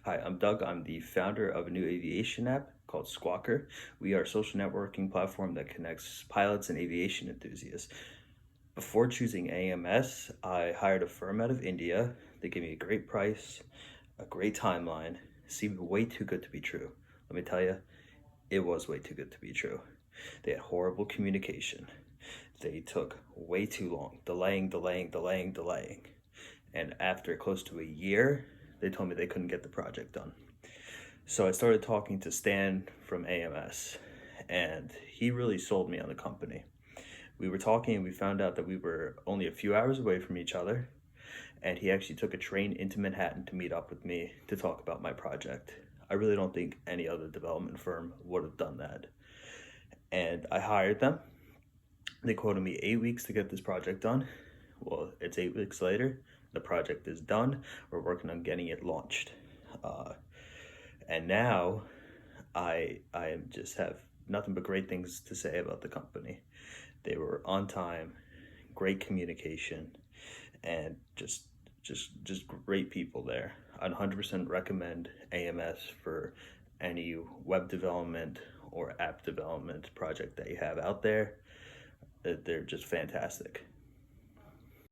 Hi, I'm Doug. I'm the founder of a new aviation app called SQKR. We are a social networking platform that connects pilots and aviation enthusiasts. Before choosing AMS, I hired a firm out of India. They gave me a great price, a great timeline. Seemed way too good to be true. Let me tell you, it was way too good to be true. They had horrible communication. They took way too long, delaying. And after close to a year, they told me they couldn't get the project done. So I started talking to Stan from AMS, and he really sold me on the company. We were talking and we found out that we were only a few hours away from each other, and he actually took a train into Manhattan to meet up with me to talk about my project. I really don't think any other development firm would have done that. And I hired them. They quoted me 8 weeks to get this project done. Well, it's 8 weeks later. The project is done. We're working on getting it launched. And now I just have nothing but great things to say about the company. They were on time, great communication, and just great people there. I'd 100% recommend AMS for any web development or app development project that you have out there. They're just fantastic.